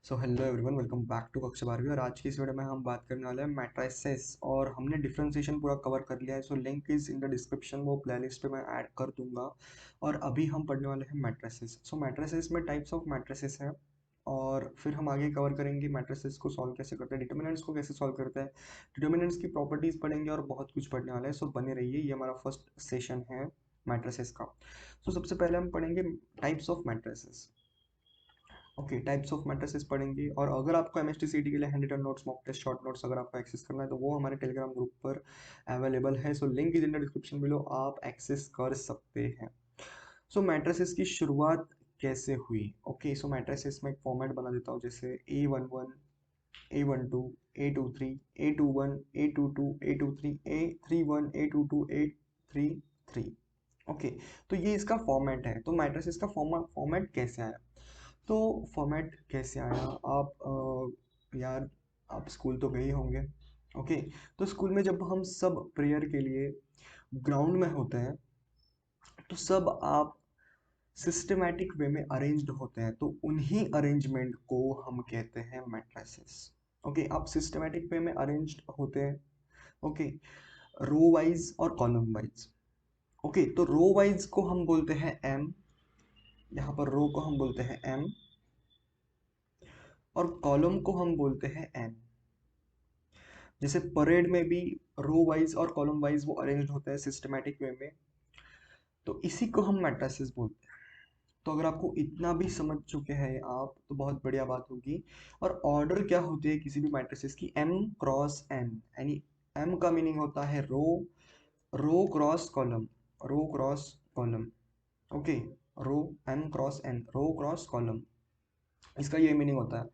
So hello everyone, welcome back to कक्षा 12वीं। और आज की इस वीडियो में हम बात करने वाले हैं मैट्रिसेस और हमने डिफरेंशिएशन पूरा कवर कर लिया है। So link is in the description, वो प्लेलिस्ट पे मैं ऐड कर दूंगा। और अभी हम पढ़ने वाले हैं मैट्रिसेस। सो मैट्रिसेस में टाइप्स ऑफ मैट्रिसेस हैं और फिर हम आगे कवर करेंगे मैट्रिसेस को सॉल्व कैसे करते हैं, डिटर्मिनेंट्स को कैसे सॉल्व करते हैं, डिटर्मिनेंट्स की प्रॉपर्टीज पढ़ेंगे और बहुत कुछ पढ़ने वाला है। सो बने रहिए, ये हमारा फर्स्ट सेशन है मैट्रिसेस का। सो सबसे पहले हम पढ़ेंगे types of matrices. Okay, types of matrices पढ़ेंगे। और अगर आपको एमएसटीसीटी के लिए hand written notes, mock test, short notes अगर आपको एक्सेस करना है तो वो हमारे टेलीग्राम ग्रुप पर अवेलेबल है। So link is in the description below, आप एक्सेस कर सकते हैं। सो मैट्रिसेस की शुरुआत कैसे हुई? ओके, सो मैट्रिसेस में एक फॉर्मेट बना देता हूँ, जैसे A11, A12, A23, A21, A22, A23, A31, A22, A33। Okay, तो ये इसका फॉर्मेट है। तो मैट्रिसेस का फॉर्मेट कैसे आया? तो फॉर्मेट कैसे आया? आप यार, आप स्कूल तो गए होंगे। ओके, तो स्कूल में जब हम सब प्रेयर के लिए ग्राउंड में होते हैं तो सब आप सिस्टमैटिक वे में अरेंज्ड होते हैं, तो उन्हीं अरेंजमेंट को हम कहते हैं मैट्रिसेस। ओके, आप सिस्टमैटिक वे में अरेंज्ड होते हैं। ओके, रो वाइज और कॉलम वाइज। ओके, तो रो वाइज को हम बोलते हैं एम, यहाँ पर रो को हम बोलते हैं एम, और कॉलम को हम बोलते हैं एन। जैसे परेड में भी रो वाइज और कॉलम वाइज वो अरेंज्ड होता है सिस्टमैटिक वे में, तो इसी को हम मैट्रिसेस बोलते हैं। तो अगर आपको इतना भी समझ चुके हैं आप तो बहुत बढ़िया बात होगी। और ऑर्डर क्या होती है किसी भी मैट्रिसेस की? एम क्रॉस एन, यानी एम का मीनिंग होता है रो, रो क्रॉस कॉलम, रो क्रॉस कॉलम। ओके, रो, एम क्रॉस एन, रो क्रॉस कॉलम, इसका ये मीनिंग होता है।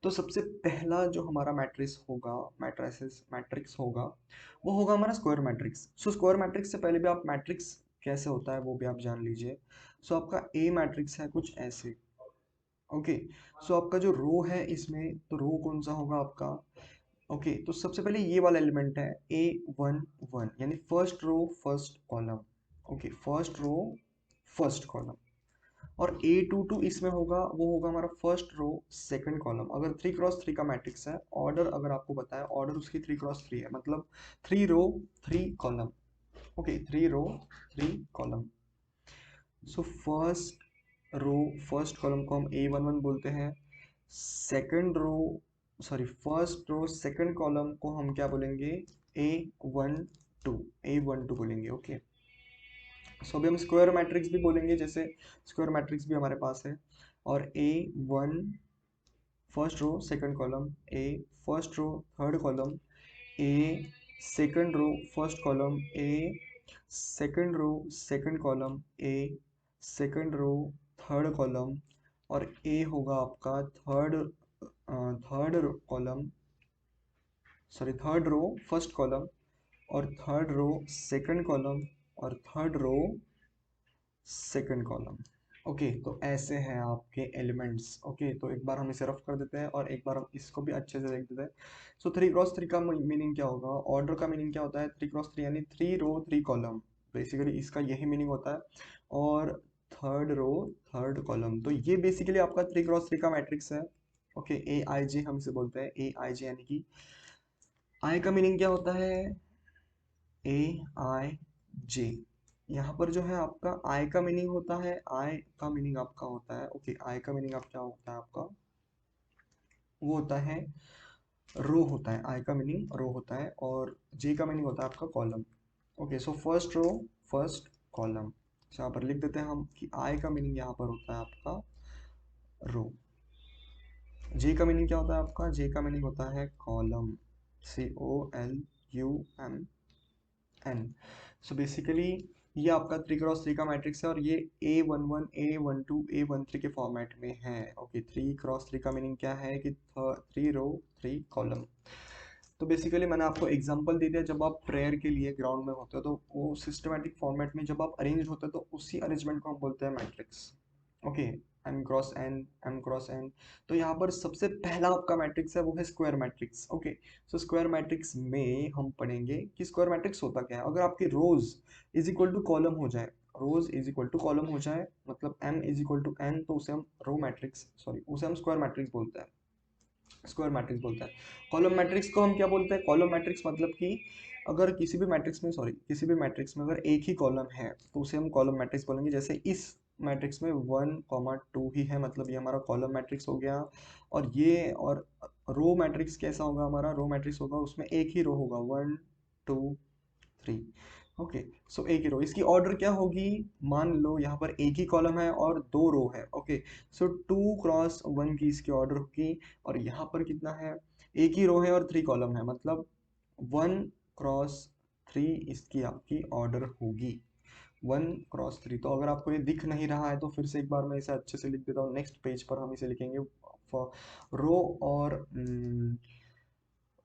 तो सबसे पहला जो हमारा मैट्रिक्स होगा, मैट्रिक्स होगा, वो होगा हमारा square matrix. So square matrix से पहले भी आप मैट्रिक्स कैसे होता है वो भी आप जान लीजिए। सो आपका ए मैट्रिक्स है कुछ ऐसे। ओके, सो आपका जो रो है इसमें, तो रो कौन सा होगा आपका? ओके, तो सबसे पहले ये वाला एलिमेंट है A11, यानी first row first column. Okay, first row first column. और A22 इसमें होगा, वो होगा हमारा फर्स्ट रो सेकंड कॉलम। अगर 3 क्रॉस 3 का मैट्रिक्स है, ऑर्डर अगर आपको बताया, ऑर्डर उसकी 3 क्रॉस 3 है, मतलब 3 row 3 column. Okay, 3 row 3 column. So first row first column को हम A11 बोलते हैं। Second row, sorry, first row second column को हम क्या बोलेंगे? A12, A12 बोलेंगे। ओके, सो अभी हम स्क्वायर मैट्रिक्स भी बोलेंगे, जैसे स्क्वायर मैट्रिक्स भी हमारे पास है। और A1 first row second column, A first row third column, A second row first column, A second row second column, A second row third column, और A होगा आपका third column, sorry third row first column, और third row second column, और third row second column. Okay, तो ऐसे हैं आपके elements. Okay, तो एक बार हम इसे रफ कर देते हैं और एक बार हम इसको भी अच्छे से देख देते हैं। सो 3 क्रॉस 3 का मीनिंग क्या होगा? ऑर्डर का मीनिंग क्या होता है? 3 क्रॉस 3 यानी 3 रो 3 कॉलम, बेसिकली इसका यही मीनिंग होता है। और थर्ड रो थर्ड कॉलम, तो ये बेसिकली आपका 3 क्रॉस 3 का मैट्रिक्स है। ओके, AIJ हम इसे बोलते हैं, AIJ यानी कि आई का मीनिंग क्या होता है? AIJ। यहाँ पर जो है आपका आई का मीनिंग होता है, आई का मीनिंग आपका होता है, ओके, आई का मीनिंग आप क्या होता है आपका? वो होता है रो, होता है, आई का मीनिंग रो होता है, और जे का मीनिंग होता है आपका column. Okay, so first row first column, यहाँ पर लिख देते हैं हम कि आई का मीनिंग यहाँ पर होता है आपका रो। जे का मीनिंग क्या होता है आपका? जे का मीनिंग होता है कॉलम, COLUMN। सो बेसिकली ये आपका 3 क्रॉस 3 का मैट्रिक्स है, और ये A11 A12 A13 के फॉर्मेट में है। ओके, 3 क्रॉस 3 का मीनिंग क्या है कि 3 रो 3 कॉलम। तो बेसिकली मैंने आपको एग्जांपल दे दिया, जब आप प्रेयर के लिए ग्राउंड में होते हो तो वो सिस्टमैटिक फॉर्मेट में जब आप अरेंज होते हैं तो उसी अरेंजमेंट को हम बोलते हैं matrix. Okay, M cross N, M cross N। तो यहाँ पर सबसे पहला आपका मैट्रिक्स है वो है square matrix. Okay, so square matrix में हम पढ़ेंगे कि स्क्वायर मैट्रिक्स होता क्या है। अगर आपकी rows is equal to column हो जाए, rows is equal to column हो जाए, मतलब M is equal to N, तो उसे हम रो मैट्रिक्स, सॉरी, उसे हम स्क्वायर मैट्रिक्स बोलते हैं। स्क्वायर मैट्रिक्स बोलते हैं। कॉलम मैट्रिक्स को हम क्या बोलते हैं? कॉलम मैट्रिक्स मतलब कि अगर किसी भी मैट्रिक्स में, सॉरी, किसी भी मैट्रिक्स में अगर एक ही कॉलम है तो उसे हम कॉलम मैट्रिक्स बोलेंगे। जैसे इस मैट्रिक्स में 1, 2 ही है, मतलब ये हमारा कॉलम मैट्रिक्स हो गया। और ये और रो मैट्रिक्स कैसा होगा? हमारा रो मैट्रिक्स होगा उसमें एक ही रो होगा, 1, 2, 3। ओके, सो एक ही रो, इसकी ऑर्डर क्या होगी? मान लो यहाँ पर एक ही कॉलम है और दो रो है। ओके, सो 2 × 1 की इसकी ऑर्डर होगी। और यहाँ पर कितना है? एक ही रो है और 3 कॉलम है, मतलब 1 × 3 इसकी आपकी ऑर्डर होगी। 1 × 3। तो अगर आपको ये दिख नहीं रहा है तो फिर से एक बार मैं इसे अच्छे से लिख देता हूँ। नेक्स्ट पेज पर हम इसे लिखेंगे। रो और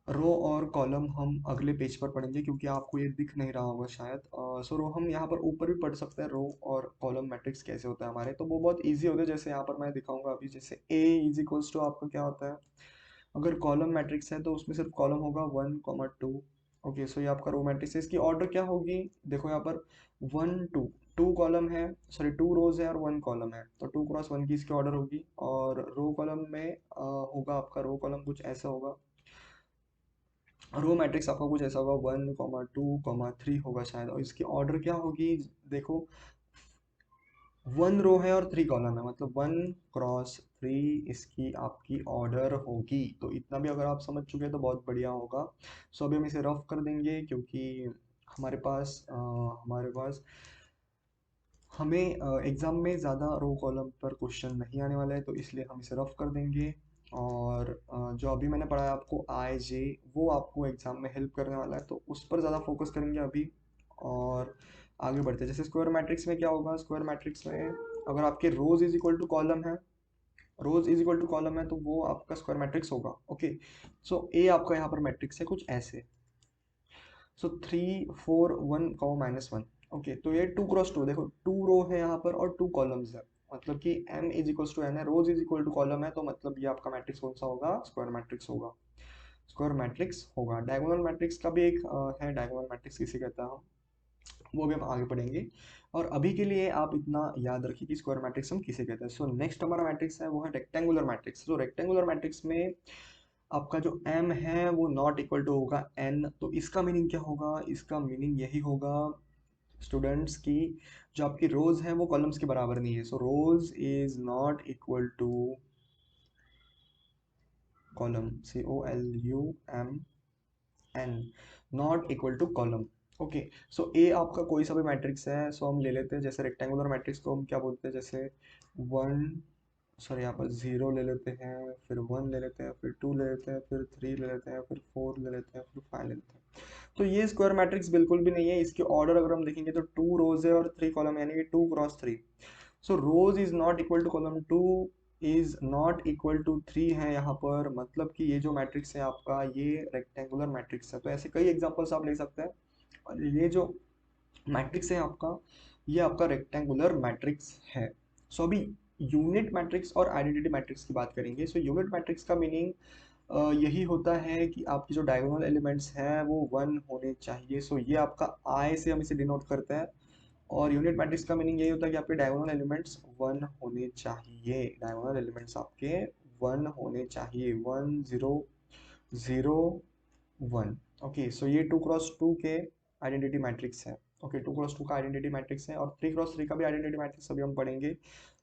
रो और कॉलम हम अगले पेज पर पढ़ेंगे, क्योंकि आपको ये दिख नहीं रहा होगा शायद। सो रो हम यहाँ पर ऊपर भी पढ़ सकते हैं, रो और कॉलम मैट्रिक्स कैसे होता है हमारे, तो वो बहुत इजी होता है। जैसे यहाँ पर मैं दिखाऊंगा अभी, जैसे ए इज इक्वल्स टू आपका क्या होता है? अगर कॉलम मैट्रिक्स है तो उसमें सिर्फ कॉलम होगा 1, 2। ओके, सो ये आपका रो मैट्रिक्स है। इसकी ऑर्डर क्या होगी? देखो यहाँ पर 1, 2, 2 कॉलम है, सॉरी 2 रोज है और 1 कॉलम है, तो 2 × 1 की इसकी ऑर्डर होगी। और रो कॉलम में होगा आपका, रो कॉलम कुछ ऐसा होगा, रो मैट्रिक्स आपका कुछ ऐसा होगा, 1, 2, 3 होगा शायद। और इसकी ऑर्डर क्या होगी? देखो, 1 रो है और 3 कॉलम है, मतलब 1 × 3 इसकी आपकी ऑर्डर होगी। तो इतना भी अगर आप समझ चुके हैं तो बहुत बढ़िया होगा। सो अभी हम इसे रफ कर देंगे, क्योंकि हमारे पास हमें एग्जाम में ज़्यादा रो कॉलम पर क्वेश्चन नहीं आने वाला है, तो इसलिए हम इसे रफ कर देंगे। और जो अभी मैंने पढ़ाया आपको आई जे, वो आपको एग्जाम में हेल्प करने वाला है, तो उस पर ज़्यादा फोकस करेंगे अभी। और आगे बढ़ते हैं। जैसे स्क्वायर मैट्रिक्स में क्या होगा? स्क्वायर मैट्रिक्स में अगर आपके रोज इज इक्वल टू कॉलम है, rows is equal to column है, तो वो आपका स्क्वायर मैट्रिक्स होगा। ओके, सो ए आपका यहाँ पर मैट्रिक्स है कुछ ऐसे। सो 3, 4, 1, -1। ओके, तो ये 2 × 2, देखो 2 रो है यहाँ पर और 2 कॉलम्स है, मतलब कि m is equal to n है, rows is equal to column है, तो मतलब ये आपका मैट्रिक्स कौन सा होगा? स्क्वायर मैट्रिक्स होगा। स्क्वायर मैट्रिक्स होगा। डायगोनल मैट्रिक्स का भी एक है, डायगोनल मैट्रिक्स किसे कहता है हम, वो भी हम आगे पढ़ेंगे। और अभी के लिए आप इतना याद रखिए कि स्क्वायर मैट्रिक्स हम किसे कहते हैं। सो नेक्स्ट हमारा मैट्रिक्स है वो है रेक्टेंगुलर मैट्रिक्स। तो रेक्टेंगुलर मैट्रिक्स में आपका जो m है वो नॉट इक्वल टू होगा n। तो इसका मीनिंग क्या होगा? इसका मीनिंग यही होगा स्टूडेंट्स की जो आपकी रोज है वो कॉलम्स के बराबर नहीं है। So row is not equal to column, COLUMN, not equal to column. Okay, so uh आपका कोई सा भी मैट्रिक्स है, सो हम ले लेते हैं। जैसे रेक्टेंगुलर मैट्रिक्स को हम क्या बोलते हैं? जैसे वन, सॉरी यहाँ पर 0 ले लेते हैं, फिर 1 ले लेते हैं, फिर 2 ले लेते हैं, फिर 3 ले लेते हैं, फिर 4 ले लेते हैं, फिर 5 ले लेते हैं। तो ये स्क्वायर मैट्रिक्स बिल्कुल भी नहीं है। इसकी ऑर्डर अगर हम देखेंगे तो 2 रोज है और 3 कॉलम, यानी कि 2 × 3। So row is not equal to column, 2 is not equal to 3 है यहाँ पर, मतलब कि ये जो मैट्रिक्स है आपका ये रेक्टेंगुलर मैट्रिक्स है। तो ऐसे कई एग्जांपल्स आप ले सकते हैं। और ये जो मैट्रिक्स है आपका, ये आपका रेक्टेंगुलर मैट्रिक्स है। सो अभी यूनिट मैट्रिक्स और आइडेंटिटी मैट्रिक्स की बात करेंगे। सो यूनिट मैट्रिक्स का मीनिंग यही होता है कि आपकी जो डायगोनल एलिमेंट्स हैं वो 1 होने चाहिए। सो ये आपका आई से हम इसे डिनोट करते हैं। और यूनिट मैट्रिक्स का मीनिंग यही होता है कि आपके डायगोनल एलिमेंट्स 1 होने चाहिए। डायगोनल एलिमेंट्स आपके 1 होने चाहिए, 1, 0, 0, 1। ओके, सो ये 2 × 2 के आइडेंटिटी मैट्रिक्स है। ओके, 2 × 2 का आइडेंटिटी मैट्रिक्स है। और 3 × 3 का भी आइडेंटिटी मैट्रिक्स अभी हम पढ़ेंगे।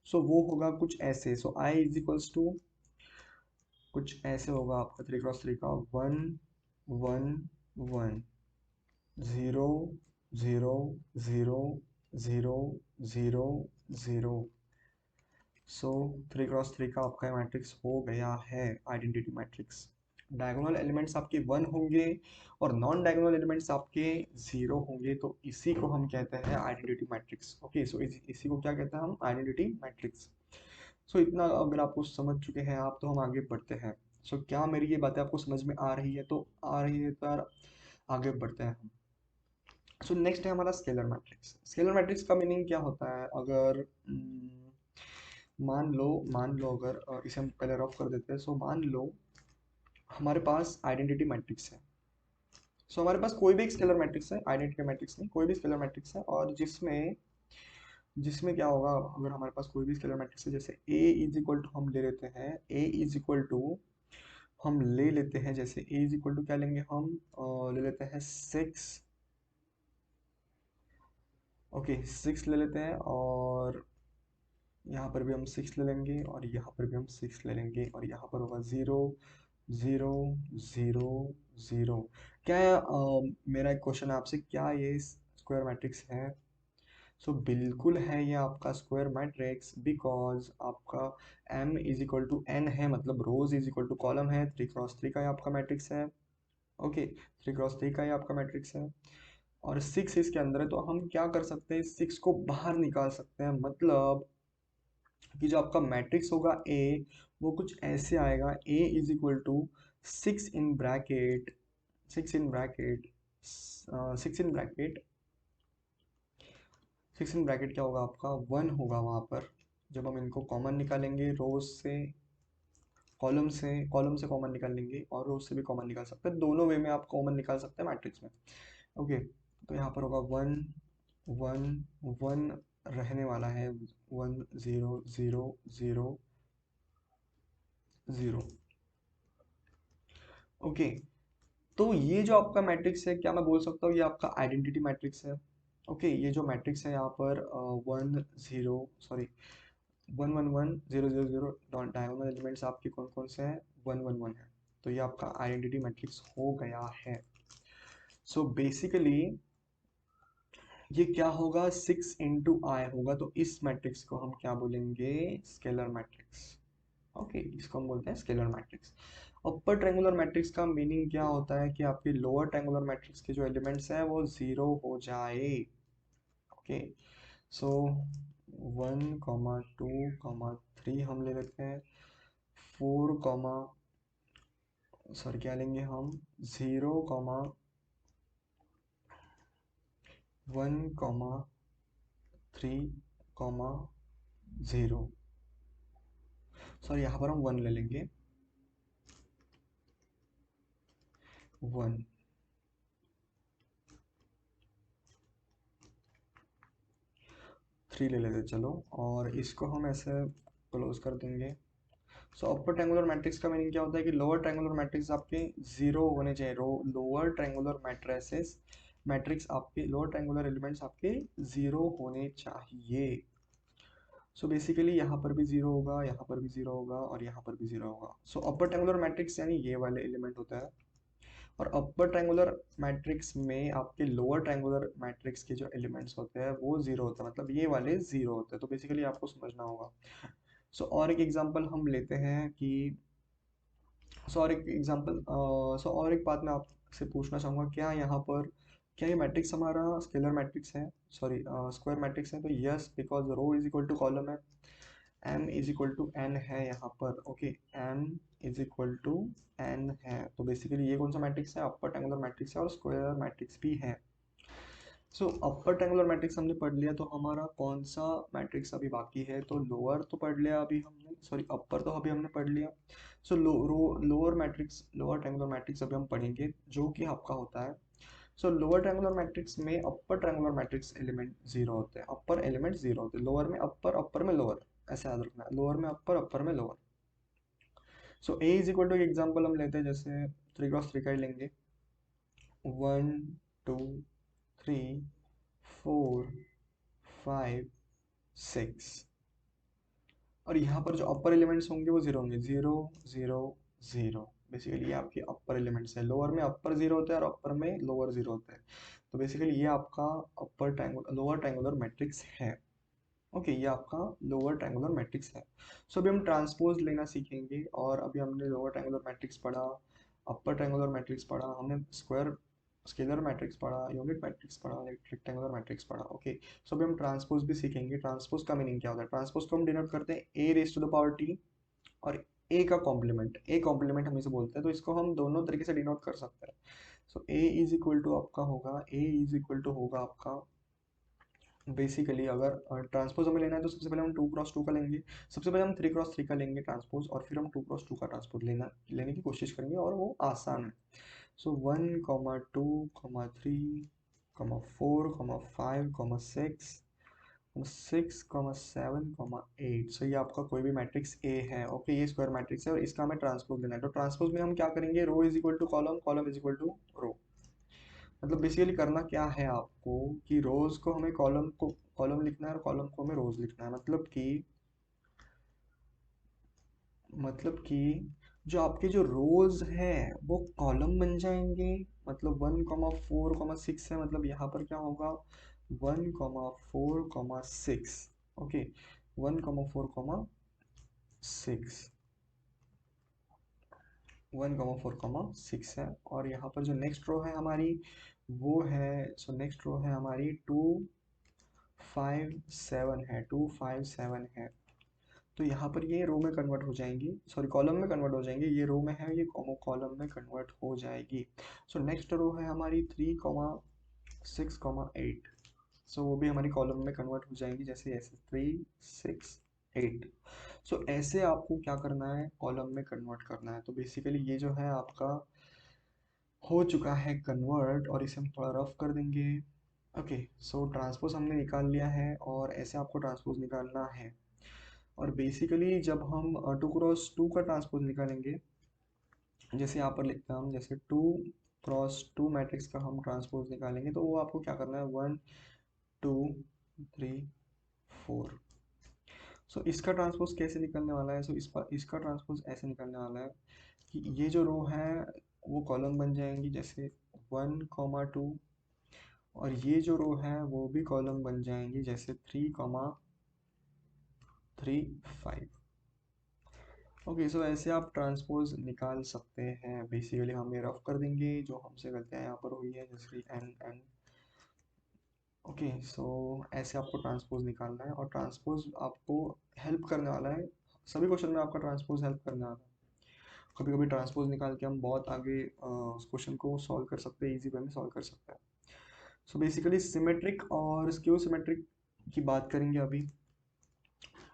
सो वो होगा कुछ ऐसे। सो आई इज इक्वल्स टू कुछ ऐसे होगा आपका 3 × 3 का, 1, 1, 1, 0, 0, 0, 0, 0, 0। सो 3 × 3 का आपका मैट्रिक्स हो गया है आइडेंटिटी मैट्रिक्स। डायगोनल एलिमेंट्स आपके 1 होंगे और नॉन डायगोनल एलिमेंट्स आपके 0 होंगे, तो इसी को हम कहते हैं आइडेंटिटी मैट्रिक्स। ओके, सो इसी को क्या कहते हैं हम? Identity matrix. सो इतना अगर आपको समझ चुके हैं आप, तो हम आगे बढ़ते हैं। सो क्या मेरी ये बातें आपको समझ में आ रही है? तो आ रही है तो यार आगे बढ़ते हैं हम। सो नेक्स्ट है हमारा स्केलर मैट्रिक्स। स्केलर मैट्रिक्स का मीनिंग क्या होता है? अगर मान लो अगर इसे हम पहले रफ कर देते हैं। सो मान लो हमारे पास आइडेंटिटी मैट्रिक्स है। सो हमारे पास कोई भी एक स्केलर मैट्रिक्स है, आइडेंटिटी मैट्रिक्स नहीं, कोई भी स्केलर मैट्रिक्स है। और जिसमें जिसमें क्या होगा? अगर हमारे पास कोई भी स्केलर मैट्रिक्स है, जैसे ए इज इक्वल टू हम ले लेते हैं, ए इज इक्वल टू हम ले लेते हैं, जैसे a इज इक्वल टू क्या लेंगे हम, ले लेते हैं 6। ओके 6 ले लेते हैं, और यहाँ पर भी हम 6 ले लेंगे, और यहाँ पर भी हम 6 ले लेंगे, और यहाँ पर होगा 0 0 0 0। क्या मेरा एक क्वेश्चन है आपसे, क्या ये स्क्वायर मैट्रिक्स है? बिल्कुल है ये आपका स्क्वायर मैट्रिक्स, बिकॉज आपका m is equal to n है, मतलब rows is equal to column है, 3 क्रॉस 3 का ये आपका मैट्रिक्स है। ओके 3 क्रॉस 3 का ये आपका मैट्रिक्स है, और 6 इसके अंदर है, तो हम क्या कर सकते हैं, 6 को बाहर निकाल सकते हैं, मतलब कि जो आपका मैट्रिक्स होगा ए, वो कुछ ऐसे आएगा, A is equal to 6 in bracket, 6 in bracket, 6 in bracket, 6 in bracket क्या होगा आपका, 1 होगा वहाँ पर। जब हम इनको कॉमन निकालेंगे, रोज से कॉलम से कॉमन निकाल लेंगे, और रोज से भी कॉमन निकाल सकते हैं, दोनों वे में आप कॉमन निकाल सकते हैं मैट्रिक्स में। ओके तो यहाँ पर होगा 1 1 1 रहने वाला है, 1 0 0 0 0। ओके तो ये जो आपका मैट्रिक्स है, क्या मैं बोल सकता हूँ ये आपका आइडेंटिटी मैट्रिक्स है? ओके ये जो मैट्रिक्स है यहाँ पर 1 0 सॉरी 1 1 1 0 0 0 डायगोनल एलिमेंट्स आपके कौन कौन से हैं, 1 1 1 है, तो ये आपका आइडेंटिटी मैट्रिक्स हो गया है। बेसिकली ये क्या होगा, 6 × I होगा, तो इस मैट्रिक्स को हम क्या बोलेंगे, स्केलर मैट्रिक्स। ओके इसको हम बोलते हैं scalar matrix. Upper triangular matrix का मीनिंग क्या होता है कि आपके लोअर ट्रायंगुलर मैट्रिक्स के जो एलिमेंट्स हैं वो 0 हो जाए। ओके सो 1 2 हम ले लेते हैं, 4 सॉरी क्या लेंगे हम, 0 1 3 0, सॉरी यहाँ पर हम 1 ले लेंगे, 1 3 ले लेते चलो, और इसको हम ऐसे क्लोज कर देंगे। अपर ट्रायंगुलर मैट्रिक्स का मीनिंग क्या होता है कि लोअर ट्रायंगुलर मैट्रिक्स आपके 0 होने चाहिए, लोअर ट्रायंगुलर मैट्रिसेस मैट्रिक्स आपके लोअर ट्रायंगुलर एलिमेंट्स आपके 0 होने चाहिए। बेसिकली यहाँ पर भी 0 होगा, यहाँ पर भी 0 होगा, और यहाँ पर भी 0 होगा। अपर ट्रायंगुलर मैट्रिक्स यानी ये वाले एलिमेंट होता है, और अपर ट्रायंगुलर मैट्रिक्स में आपके लोअर ट्रायंगुलर मैट्रिक्स के जो एलिमेंट्स होते हैं वो 0 होता है, मतलब ये वाले 0 होते हैं, तो बेसिकली आपको समझना होगा। और एक एग्जांपल हम लेते हैं कि और एक एग्जांपल और एक बात मैं आपसे पूछना चाहूँगा, क्या यहाँ पर क्या ये मैट्रिक्स हमारा स्केलर मैट्रिक्स है, सॉरी स्क्वायर मैट्रिक्स है? तो yes, because row is equal to column है, m is equal to n है यहाँ पर। Okay m is equal to n है, तो बेसिकली ये कौन सा मैट्रिक्स है, अपर ट्रायंगुलर मैट्रिक्स है, और स्क्वायर मैट्रिक्स भी है। अपर ट्रायंगुलर मैट्रिक्स हमने पढ़ लिया, तो हमारा कौन सा मैट्रिक्स अभी बाकी है, तो लोअर तो पढ़ लिया अभी हमने, सॉरी अपर तो अभी हमने पढ़ लिया। Lower matrix, lower triangular matrix अभी हम पढ़ेंगे, जो कि आपका होता है। लोअर ट्रायंगुलर मैट्रिक्स में अपर ट्रायंगुलर मैट्रिक्स एलिमेंट 0 होते हैं, अपर एलिमेंट 0 होते हैं, लोअर में अपर, अपर में लोअर, ऐसे याद रखना है, लोअर में अपर, अपर में lower. A is equal to example हम लेते हैं, जैसे 3 × 3 का ही लेंगे, 1 2 3 4 5 6, और यहाँ पर जो अपर एलिमेंट्स होंगे वो 0 होंगे, 0 0 0। बेसिकली ये आपके अपर एलिमेंट्स है, लोअर में अपर 0 होता है और अपर में लोअर 0 होता है, तो बेसिकली ये आपका upper triangular lower triangular matrix है। ओके ये आपका लोअर ट्रायंगुलर मैट्रिक्स है। अभी हम ट्रांसपोज लेना सीखेंगे, और अभी हमने लोअर ट्रायंगुलर मैट्रिक्स पढ़ा, अपर ट्रायंगुलर मैट्रिक्स पढ़ा, हमने स्क्वायर स्केलर मैट्रिक्स पढ़ा, यूनिट मैट्रिक्स पढ़ा, रेक्टेंगुलर मैट्रिक्स पढ़ा। ओके अभी हम ट्रांसपोज भी सीखेंगे। ट्रांसपोज का मीनिंग क्या होता है, ट्रांसपोज को हम डिनोट करते हैं a raise to the power t, और a का कॉम्प्लीमेंट, a कॉम्प्लीमेंट हम इसे बोलते हैं, तो इसको हम दोनों तरीके से डिनोट कर सकते हैं। a इज इक्वल टू आपका होगा, a इज इक्वल टू होगा आपका, बेसिकली अगर ट्रांसपोज हमें लेना है तो सबसे पहले हम 2 × 2 का लेंगे, सबसे पहले हम 3 × 3 का लेंगे ट्रांसपोज, और फिर हम 2 × 2 का ट्रांसपोज लेने की कोशिश करेंगे, और वो आसान है। 1 2 3 4 5 6 6,7,8। सो ये आपका कोई भी मैट्रिक्स ए है। ओके, ये स्क्वायर मैट्रिक्स है और इसका हमें ट्रांसपोज लेना है। तो ट्रांसपोज में हम क्या करेंगे, row is equal to column, column is equal to row. मतलब बेसिकली करना क्या है आपको कि रोज को हमें कॉलम को कॉलम लिखना है और कॉलम को हमें रोज लिखना है। मतलब कि जो आपके जो रोज है वो कॉलम बन जाएंगे। मतलब 1,4,6 है, मतलब यहाँ पर क्या होगा 1,4,6। ओके, 1,4,6, 1,4,6 है। और यहाँ पर जो नेक्स्ट रो है हमारी वो है, सो नेक्स्ट रो है हमारी 2,5,7 है, 2,5,7 है। तो यहाँ पर ये रो में कन्वर्ट हो जाएंगी, सॉरी कॉलम में कन्वर्ट हो जाएंगी। ये रो में है, ये कॉलम में कन्वर्ट हो जाएगी। सो नेक्स्ट रो है हमारी 3,6,8। सो वो भी हमारी कॉलम में कन्वर्ट हो जाएंगी, जैसे ऐसे 3,6,8। सो ऐसे आपको क्या करना है, कॉलम में कन्वर्ट करना है। तो बेसिकली ये जो है आपका हो चुका है कन्वर्ट, और इसे हम थोड़ा रफ कर देंगे। ओके, सो ट्रांसपोज हमने निकाल लिया है और ऐसे आपको ट्रांसपोज निकालना है। और बेसिकली जब हम 2x2 का ट्रांसपोज निकालेंगे, जैसे यहाँ पर लिखते हैं हम, जैसे 2x2 मैट्रिक्स का हम ट्रांसपोज निकालेंगे, तो वो आपको क्या करना है, 1 2 3 4। सो इसका ट्रांसपोज कैसे निकलने वाला है, सो इसका ट्रांसपोज ऐसे निकलने वाला है कि ये जो रो है वो कॉलम बन जाएंगी, जैसे 1,2। और ये जो रो है वो भी कॉलम बन जाएंगी, जैसे 3,3,5। ओके, सो ऐसे आप ट्रांसपोज निकाल सकते हैं। बेसिकली हम ये रफ कर देंगे जो हमसे गलतियाँ यहाँ पर हुई है, जैसे एन एन। ओके, सो ऐसे आपको ट्रांसपोज निकालना है और ट्रांसपोज आपको हेल्प करने वाला है। सभी क्वेश्चन में आपका ट्रांसपोज हेल्प करने वाला है। कभी कभी ट्रांसपोज निकाल के हम बहुत आगे उस क्वेश्चन को सॉल्व कर सकते हैं, इजी वे में सॉल्व कर सकते हैं। सो बेसिकली सिमेट्रिक और स्क्यू सिमेट्रिक की बात करेंगे अभी।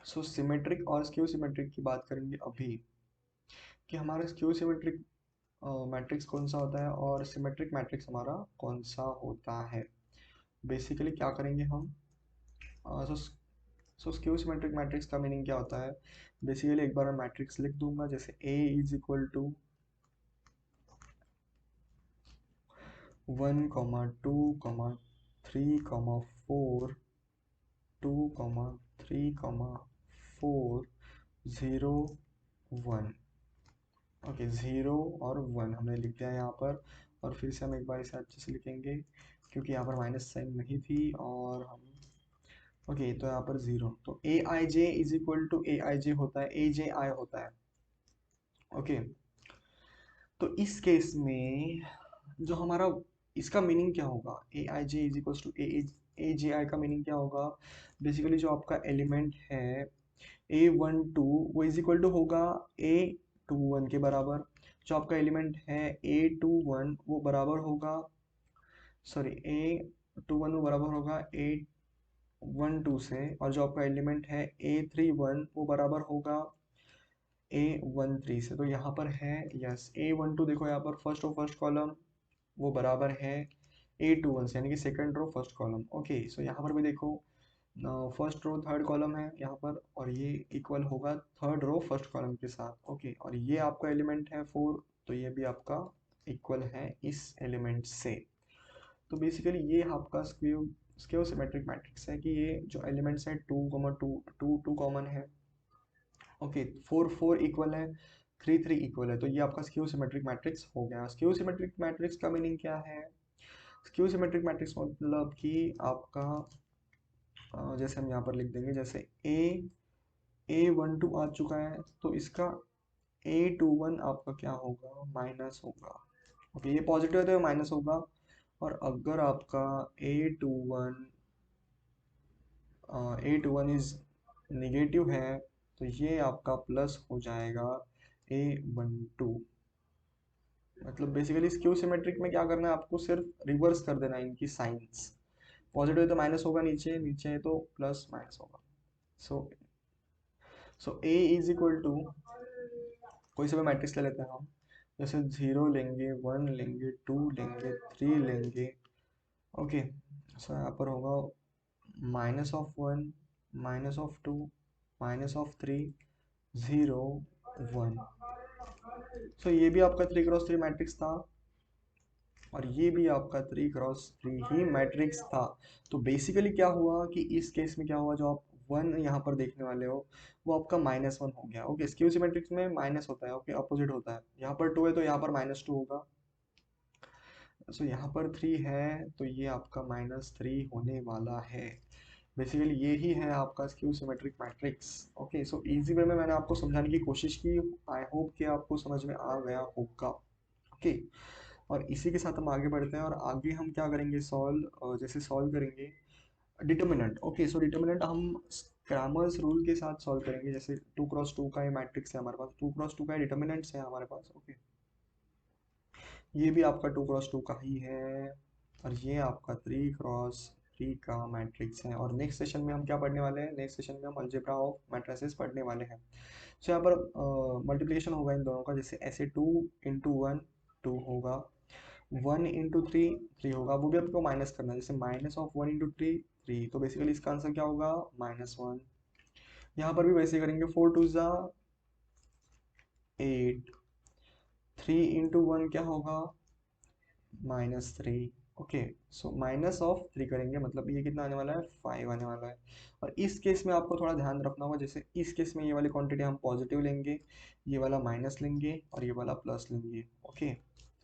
सो सिमेट्रिक और स्क्यू सिमेट्रिक की बात करेंगे अभी, कि हमारा स्क्यू सिमेट्रिक मैट्रिक्स कौन सा होता है और सिमेट्रिक मैट्रिक्स हमारा कौन सा होता है। बेसिकली क्या करेंगे हम, सो स्क्यू सिमेट्रिक मैट्रिक्स का मीनिंग क्या होता है। बेसिकली एक बार मैं मैट्रिक्स लिख दूंगा, जैसे A is equal to 1,2,3,4, 2,3,4, 0 1। Okay, 0 और 1 हमने लिख दिया यहाँ पर। और फिर से हम एक बार इसे अच्छे से लिखेंगे, क्योंकि यहाँ पर माइनस साइन नहीं थी। और हम ओके, तो यहाँ पर 0, तो ए आई जे इज इक्वल टू ए आई जे होता है, ए जे आई होता है। ओके, तो इस केस में जो हमारा इसका मीनिंग क्या होगा, ए आई जे इज इक्वल टू ए जे आई का मीनिंग क्या होगा। बेसिकली जो आपका एलिमेंट है A12 वो इज इक्वल टू होगा A21 के बराबर। जो आपका एलिमेंट है A21 वो बराबर होगा, सॉरी A21 वो बराबर होगा A12 से। और जो आपका एलिमेंट है A31 वो बराबर होगा A13 से। तो यहाँ पर है यस A12, देखो यहाँ पर फर्स्ट रो फर्स्ट कॉलम वो बराबर है A21 से, यानी कि second row first column. Okay, so यहाँ पर भी देखो फर्स्ट रो थर्ड कॉलम है यहाँ पर, और ये इक्वल होगा थर्ड रो फर्स्ट कॉलम के साथ। ओके, और ये आपका एलिमेंट है 4, तो ये भी आपका इक्वल है इस एलिमेंट से। तो बेसिकली ये आपका स्क्यू स्क्यू सिमेट्रिक मैट्रिक्स है कि ये जो एलिमेंट्स हैं 2,2 2 2 कॉमन है। ओके, 4 4 इक्वल है, 3 3 इक्वल है। तो ये आपका स्क्यू सिमेट्रिक मैट्रिक्स हो गया। स्क्यू सिमेट्रिक मैट्रिक्स का मीनिंग क्या है, स्क्यू सिमेट्रिक मैट्रिक्स मतलब कि आपका जैसे हम यहाँ पर लिख देंगे, जैसे A12 आ चुका है, तो इसका A21 आपका क्या होगा, माइनस होगा। ओके, ये पॉजिटिव है तो ये माइनस होगा। और अगर आपका A21 A21 इज निगेटिव है, तो ये आपका प्लस हो जाएगा A12। मतलब बेसिकली स्क्यू सिमेट्रिक में क्या करना है, आपको सिर्फ रिवर्स कर देना है इनकी साइंस। पॉजिटिव है तो माइनस होगा, नीचे नीचे है तो प्लस माइनस होगा। सो A इज इक्वल टू, कोई सा भी मैट्रिक्स ले लेते हैं हम, जैसे 0 लेंगे, 1 लेंगे, 2 लेंगे, 3 लेंगे। ओके, सो यहाँ पर होगा -1, -2, -3, 0, 1। सो ये भी आपका 3 क्रॉस 3 मैट्रिक्स था और ये भी आपका 3 क्रॉस 3 ही मैट्रिक्स था। तो बेसिकली क्या हुआ कि इस केस में क्या हुआ, जो आप 1 यहाँ पर देखने वाले हो वो आपका -1 हो गया। ओके, स्क्यू सिमेट्रिक्स में माइनस होता है, ओके अपोजिट होता है। यहाँ पर 2 है तो यहाँ पर -2 होगा। सो यहाँ पर 3 है तो ये आपका -3 होने वाला है। बेसिकली ये ही है आपका skew symmetric matrix. Okay, so easy way में मैंने आपको समझाने की कोशिश की। आई होप कि आपको समझ में आ गया होगा। ओके, और इसी के साथ हम आगे बढ़ते हैं और आगे हम क्या करेंगे, सॉल्व, जैसे सॉल्व करेंगे डिटर्मिनेंट। ओके, सो डिटर्मिनेंट हम क्रैमर्स रूल के साथ सॉल्व करेंगे। जैसे 2 क्रॉस 2 का ये मैट्रिक्स है हमारे पास, 2 क्रॉस 2 का डिटर्मिनेंट्स है हमारे पास। ओके, ये भी आपका 2 क्रॉस 2 का ही है और ये आपका 3 क्रॉस 3 का मैट्रिक्स है। और नेक्स्ट सेशन में हम क्या पढ़ने वाले हैं, नेक्स्ट सेशन में हम अलजेब्रा ऑफ मैट्रिसेस पढ़ने वाले हैं। सो यहाँ पर मल्टीप्लिकेशन होगा इन दोनों का। जैसे ऐसे 2 × 1 2 होगा, 1 × 3 3 होगा। वो भी आपको माइनस करना है, जैसे -1 × 3 3। तो बेसिकली इसका आंसर क्या होगा, -1। यहाँ पर भी वैसे करेंगे, 4 × 2 = 8, 3 × 1 क्या होगा, -3। ओके, सो -3 करेंगे, मतलब ये कितना आने वाला है, 5 आने वाला है। और इस केस में आपको थोड़ा ध्यान रखना होगा। जैसे इस केस में ये वाली क्वांटिटी हम पॉजिटिव लेंगे, ये वाला माइनस लेंगे और ये वाला प्लस लेंगे। ओके,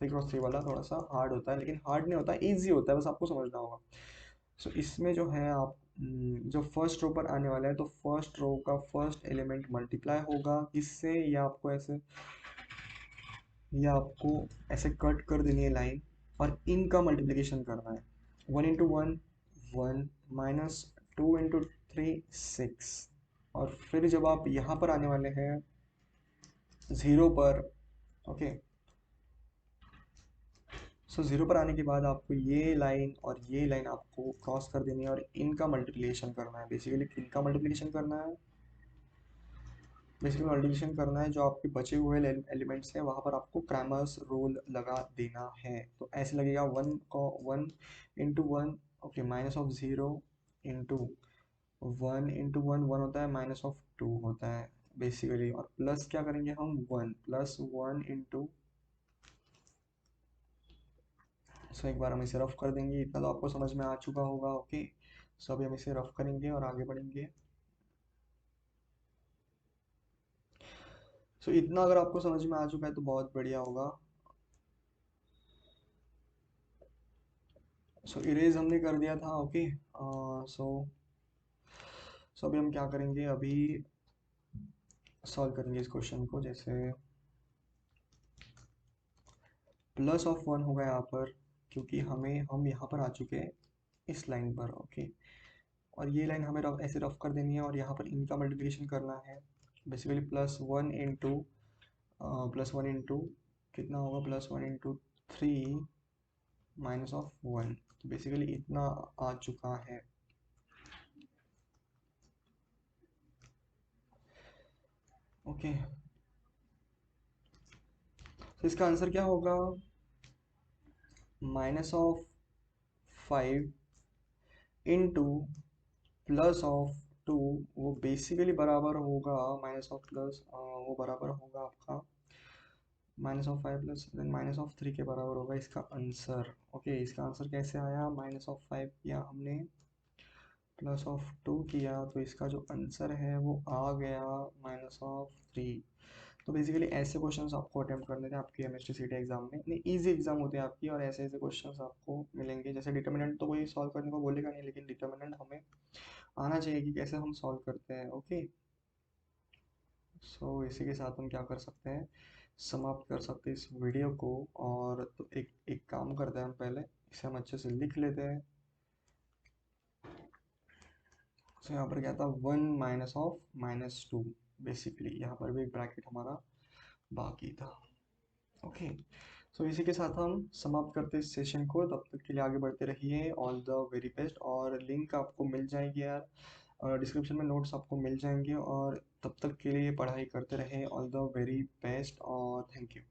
3 क्रॉस 3 वाला थोड़ा सा हार्ड होता है, लेकिन हार्ड नहीं होता, ईजी होता है, बस आपको समझना होगा। सो इसमें जो है आप जो फर्स्ट रो पर आने वाला है, तो फर्स्ट रो का फर्स्ट एलिमेंट मल्टीप्लाई होगा किससे, या आपको ऐसे कट कर देनी है लाइन और इनका मल्टीप्लिकेशन करना है। 1 × 1 1, -2 × 3 6। और फिर जब आप यहाँ पर आने वाले हैं 0 पर, ओके, सो 0 पर आने के बाद आपको ये लाइन और ये लाइन आपको क्रॉस कर देनी है और इनका मल्टीप्लिकेशन करना है। बेसिकली इनका मल्टीप्लिकेशन करना है, बेसिकली मल्टीप्लिकेशन करना है। जो आपके बचे हुए एलिमेंट्स हैं वहाँ पर आपको क्रैमर्स रूल लगा देना है। तो ऐसे लगेगा 1 × 1 ओके, -0 इंटू 1 × 1 1 होता है, -2 होता है बेसिकली। और प्लस क्या करेंगे हम, 1 +1 इंटू, सो एक बार हम इसे रफ कर देंगे। इतना तो आपको समझ में आ चुका होगा। ओके, सो अभी हम इसे रफ करेंगे और आगे बढ़ेंगे। सो इतना अगर आपको समझ में आ चुका है तो बहुत बढ़िया होगा। सो इरेज हमने कर दिया था। ओके, सो अभी हम क्या करेंगे, अभी सॉल्व करेंगे इस क्वेश्चन को। जैसे +1 होगा यहाँ पर, क्योंकि हम यहाँ पर आ चुके हैं इस लाइन पर। ओके, और ये लाइन हमें ऐसे रफ कर देनी है और यहाँ पर इनका मल्टीप्लिकेशन करना है। बेसिकली +1 इंटू कितना होगा, +1 × 3 -1। तो बेसिकली इतना आ चुका है। ओके, तो इसका आंसर क्या होगा, -5 इंटू +2। वो बेसिकली बराबर होगा माइनस ऑफ प्लस, वो बराबर होगा आपका -5 प्लस देन -3 के बराबर होगा इसका आंसर। ओके, इसका आंसर कैसे आया, -5 किया हमने, +2 किया, तो इसका जो आंसर है वो आ गया -3। तो बेसिकली ऐसे क्वेश्चंस आपको अटेम्प्ट करने थे आपके एमएसटी सीटी एग्जाम में। नहीं, इजी एग्जाम होते हैं आपकी, और ऐसे ऐसे क्वेश्चंस आपको मिलेंगे। जैसे डिटर्मिनेंट तो कोई सॉल्व करने को बोलेगा नहीं, लेकिन डिटर्मिनेंट हमें आना चाहिए कि कैसे हम सॉल्व करते हैं। ओके, सो इसी के साथ हम क्या कर सकते हैं, समाप्त कर सकते हैं इस वीडियो को। और तो एक एक काम करते हैं, हम पहले इसे हम अच्छे से लिख लेते हैं। सो यहाँ पर क्या था, 1 - बेसिकली यहाँ पर भी एक ब्रैकेट हमारा बाकी था। ओके, सो इसी के साथ हम समाप्त करते हैं इस सेशन को। तब तक के लिए आगे बढ़ते रहिए। All the very best. और लिंक आपको मिल जाएगी यार, और डिस्क्रिप्शन में नोट्स आपको मिल जाएंगे। और तब तक के लिए पढ़ाई करते रहे। ऑल द वेरी बेस्ट और थैंक यू।